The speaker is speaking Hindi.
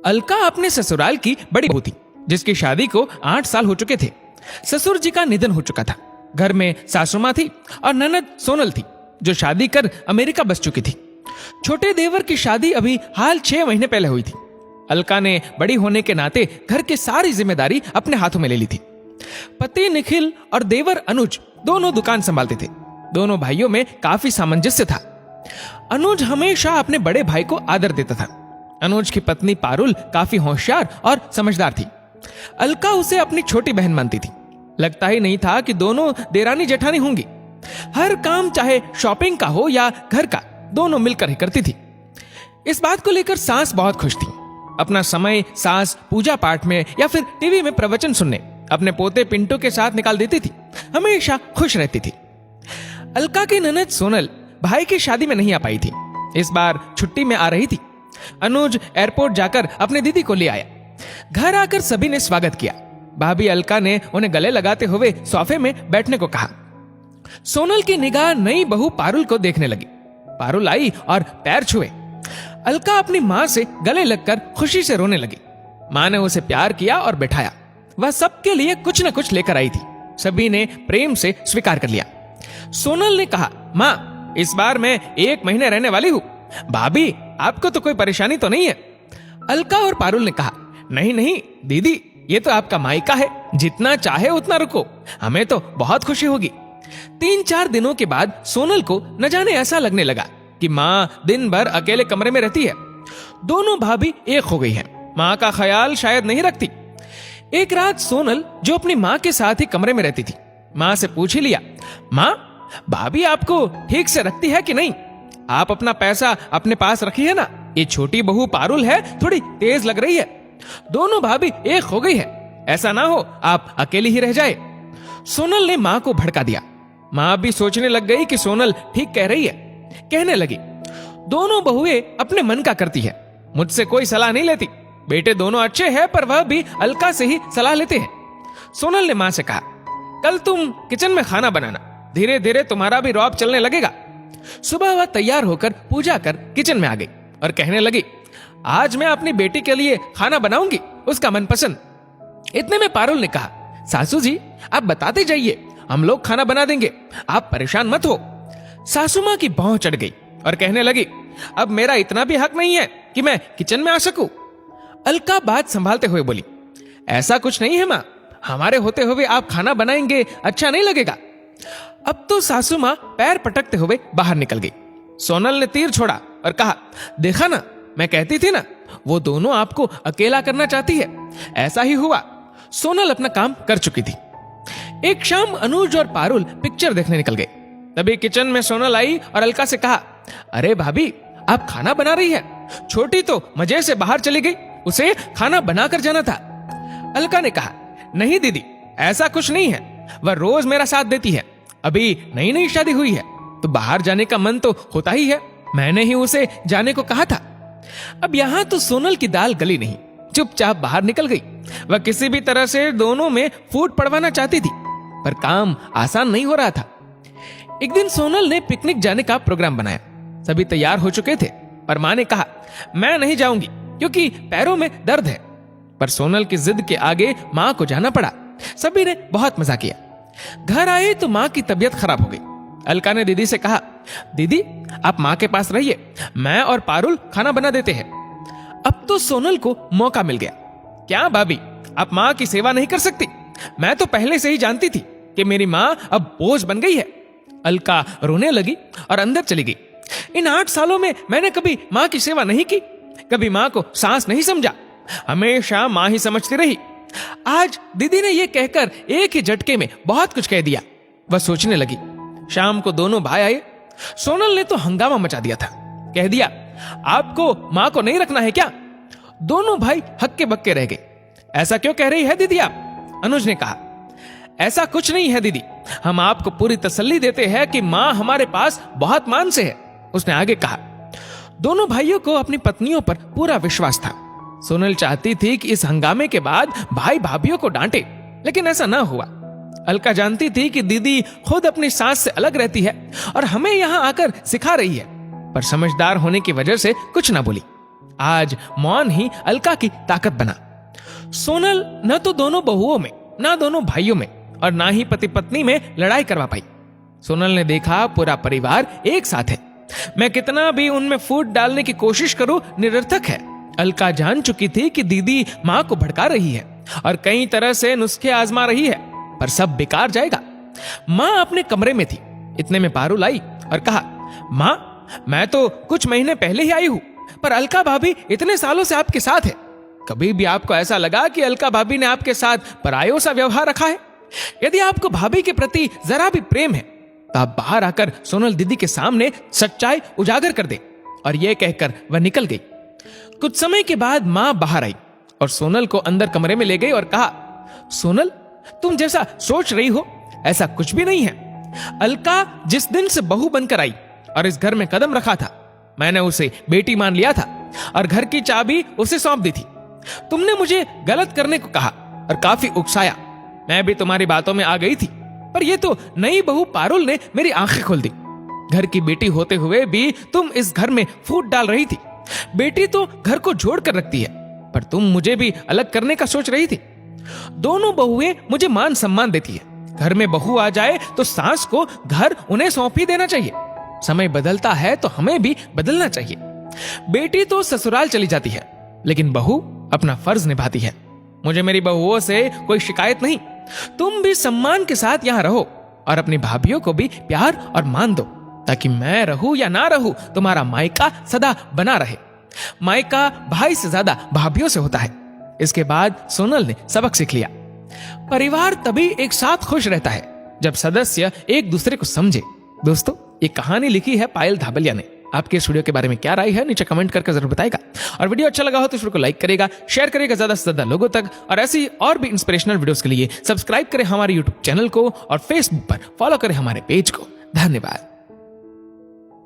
अलका अपने ससुराल की बड़ी बहू थी, जिसकी शादी को 8 साल हो चुके थे। ससुर जी का निधन हो चुका था। घर में सासू माँ थी और ननद सोनल थी, जो शादी कर अमेरिका बस चुकी थी। छोटे देवर की शादी अभी हाल 6 महीने पहले हुई थी। अलका ने बड़ी होने के नाते घर की सारी जिम्मेदारी अपने हाथों में ले ली थी। पति निखिल और देवर अनुज दोनों दुकान संभालते थे। दोनों भाइयों में काफी सामंजस्य था। अनुज हमेशा अपने बड़े भाई को आदर देता था। अनुज की पत्नी पारुल काफी होशियार और समझदार थी। अलका उसे अपनी छोटी बहन मानती थी। लगता ही नहीं था कि दोनों देरानी जेठानी होंगी। हर काम चाहे शॉपिंग का हो या घर का, दोनों मिलकर ही करती थी। इस बात को लेकर सास बहुत खुश थी। अपना समय सास पूजा पाठ में या फिर टीवी में प्रवचन सुनने अपने पोते पिंटू के साथ निकाल देती थी। हमेशा खुश रहती थी। अलका की ननद सोनल भाई की शादी में नहीं आ पाई थी। इस बार छुट्टी में आ रही थी। अनुज एयरपोर्ट जाकर अपने दीदी को ले आया। घर आकर सभी ने स्वागत किया। भाभी अलका ने उन्हें गले लगाते हुए सोफे में बैठने को कहा। सोनल की निगाह नई बहू पारुल को देखने लगी। पारुल आई और पैर छुए। अलका अपनी माँ से गले लगकर खुशी से रोने लगी। माँ ने उसे प्यार किया और बैठाया। वह सबके लिए कुछ न कुछ लेकर आई थी। सभी ने प्रेम से स्वीकार कर लिया। सोनल ने कहा, माँ, इस बार मैं 1 महीने रहने वाली हूँ। भाभी, आपको तो कोई परेशानी तो नहीं है? अलका और पारुल ने कहा, नहीं नहीं दीदी, ये तो आपका मायका है, जितना चाहे उतना रुको, हमें तो बहुत खुशी होगी। 3-4 दिनों के बाद सोनल को न जाने ऐसा लगने लगा कि माँ दिन भर अकेले कमरे में रहती है। दोनों भाभी एक हो गई हैं। माँ का ख्याल शायद नहीं रखती। एक रात सोनल, जो अपनी माँ के साथ ही कमरे में रहती थी, माँ से पूछ ही लिया, माँ, भाभी आपको ठीक से रखती है कि नहीं? आप अपना पैसा अपने पास रखिए ना। ये छोटी बहू पारुल है, थोड़ी तेज लग रही है। दोनों भाभी एक हो गई है। ऐसा ना हो आप अकेली ही रह जाए। सोनल ने माँ को भड़का दिया। माँ भी सोचने लग गई कि सोनल ठीक कह रही है। कहने लगी, दोनों बहुएं अपने मन का करती है, मुझसे कोई सलाह नहीं लेती। बेटे दोनों अच्छे हैं, पर वह भी अलका से ही सलाह लेते हैं। सोनल ने माँ से कहा, कल तुम किचन में खाना बनाना, धीरे धीरे तुम्हारा भी रौब चलने लगेगा। सुबह वह तैयार होकर पूजा कर किचन में आ गई और कहने लगी, आज मैं अपनी बेटी के लिए खाना बनाऊंगी, उसका मनपसंद। इतने में पारुल ने कहा, सासू जी, आप बताते जाइए, हम लोग खाना बना देंगे, आप परेशान मत हो। सासू माँ की भौं चढ़ गई और कहने लगी, अब मेरा इतना भी हक नहीं है कि मैं किचन में आ सकूं। अलका बात संभालते हुए बोली, ऐसा कुछ नहीं है माँ, हमारे होते हुए आप खाना बनाएंगे, अच्छा नहीं लगेगा। अब तो सासू माँ पैर पटकते हुए बाहर निकल गई। सोनल ने तीर छोड़ा और कहा, देखा ना, मैं कहती थी ना, वो दोनों आपको अकेला करना चाहती है। ऐसा ही हुआ। सोनल अपना काम कर चुकी थी। एक शाम अनुज और पारुल पिक्चर देखने निकल गए। तभी किचन में सोनल आई और अलका से कहा, अरे भाभी, आप खाना बना रही है? छोटी तो मजे से बाहर चली गई, उसे खाना बनाकर जाना था। अलका ने कहा, नहीं दीदी, ऐसा कुछ नहीं है, वह रोज मेरा साथ देती है। अभी नई नई शादी हुई है तो बाहर जाने का मन तो होता ही है। मैंने ही उसे जाने को कहा था। अब यहां तो सोनल की दाल गली नहीं, चुपचाप बाहर निकल गई। वह किसी भी तरह से दोनों में फूट पड़वाना चाहती थी, पर काम आसान नहीं हो रहा था। एक दिन सोनल ने पिकनिक जाने का प्रोग्राम बनाया। सभी तैयार हो चुके थे, पर मां ने कहा, मैं नहीं जाऊंगी क्योंकि पैरों में दर्द है। पर सोनल की जिद के आगे मां को जाना पड़ा। सभी ने बहुत मजा किया। घर आए तो मां की तबीयत खराब हो गई। अलका ने दीदी से कहा, दीदी, आप मां के पास रहिए, मैं और पारुल खाना बना देते हैं। अब तो सोनल को मौका मिल गया। क्या भाभी, आप मां की सेवा नहीं कर सकती? मैं तो पहले से ही जानती थी कि मेरी मां अब बोझ बन गई है। अलका रोने लगी और अंदर चली गई। इन 8 सालों में मैंने कभी मां की सेवा नहीं की, कभी मां को सांस नहीं समझा, हमेशा मां ही समझती रही। आज दीदी ने यह कहकर एक ही झटके में बहुत कुछ कह दिया। वह सोचने लगी। शाम को दोनों भाई आए। सोनल ने तो हंगामा मचा दिया था। कह दिया, आपको मां को नहीं रखना है क्या? दोनों भाई हक्के बक्के रह गए। ऐसा क्यों कह रही है दीदी आप? अनुज ने कहा, ऐसा कुछ नहीं है दीदी, हम आपको पूरी तसल्ली देते हैं कि मां हमारे पास बहुत मान से है। उसने आगे कहा। दोनों भाइयों को अपनी पत्नियों पर पूरा विश्वास था। सोनल चाहती थी कि इस हंगामे के बाद भाई भाभियों को डांटे, लेकिन ऐसा ना हुआ। अलका जानती थी कि दीदी खुद अपनी सास से अलग रहती है और हमें यहां आकर सिखा रही है, पर समझदार होने की वजह से कुछ ना बोली। आज मौन ही अलका की ताकत बना। सोनल न तो दोनों बहुओं में, ना दोनों भाइयों में और ना ही पति पत्नी में लड़ाई करवा पाई। सोनल ने देखा पूरा परिवार एक साथ है, मैं कितना भी उनमें फूट डालने की कोशिश करूं निरर्थक है। अलका जान चुकी थी कि दीदी मां को भड़का रही है और कई तरह से नुस्खे आजमा रही है, पर सब बेकार जाएगा। मां अपने कमरे में थी, इतने में पारुल आई और कहा, मां मैं तो कुछ महीने पहले ही आई हूं, पर अलका भाभी इतने सालों से आपके साथ है। कभी भी आपको ऐसा लगा कि अलका भाभी ने आपके साथ परायों सा व्यवहार रखा है? यदि आपको भाभी के प्रति जरा भी प्रेम है तो आप बाहर आकर सोनल दीदी के सामने सच्चाई उजागर कर दे। और यह कहकर वह निकल गई। कुछ समय के बाद मां बाहर आई और सोनल को अंदर कमरे में ले गई और कहा, सोनल तुम जैसा सोच रही हो ऐसा कुछ भी नहीं है। अलका जिस दिन से बहू बनकर आई और इस घर में कदम रखा था, मैंने उसे बेटी मान लिया था और घर की चाबी उसे सौंप दी थी। तुमने मुझे गलत करने को कहा और काफी उकसाया, मैं भी तुम्हारी बातों में आ गई थी, पर यह तो नई बहू पारुल ने मेरी आंखें खोल दी। घर की बेटी होते हुए भी तुम इस घर में फूट डाल रही थी। बेटी तो घर को जोड़ कर रखती है, पर तुम मुझे भी अलग करने का सोच रही थी। दोनों बहुएं मुझे मान सम्मान देती है। घर में बहू आ जाए तो सास को घर उन्हें सौंप ही देना चाहिए। समय बदलता है तो हमें भी बदलना चाहिए। बेटी तो ससुराल चली जाती है, लेकिन बहू अपना फर्ज निभाती है। मुझे मेरी बहुओं से कोई शिकायत नहीं। तुम भी सम्मान के साथ यहाँ रहो और अपनी भाभियों को भी प्यार और मान दो, ताकि मैं रहूं या ना रहूं तुम्हारा मायका सदा बना रहे। मायका भाई से ज्यादा भाभियों से होता है। इसके बाद सोनल ने सबक सीख लिया। परिवार तभी एक साथ खुश रहता है जब सदस्य एक दूसरे को समझे। दोस्तों, ये कहानी लिखी है पायल धाबलिया ने। आपके इस वीडियो के बारे में क्या राय है नीचे कमेंट करके जरूर बताएगा। और वीडियो अच्छा लगा हो तो इस वीडियो को लाइक करेगा, शेयर करेगा ज्यादा से ज्यादा लोगों तक। और ऐसी और भी इंस्पिरेशनल वीडियोस के लिए सब्सक्राइब करें हमारे यूट्यूब चैनल को और फेसबुक पर फॉलो करें हमारे पेज को। धन्यवाद।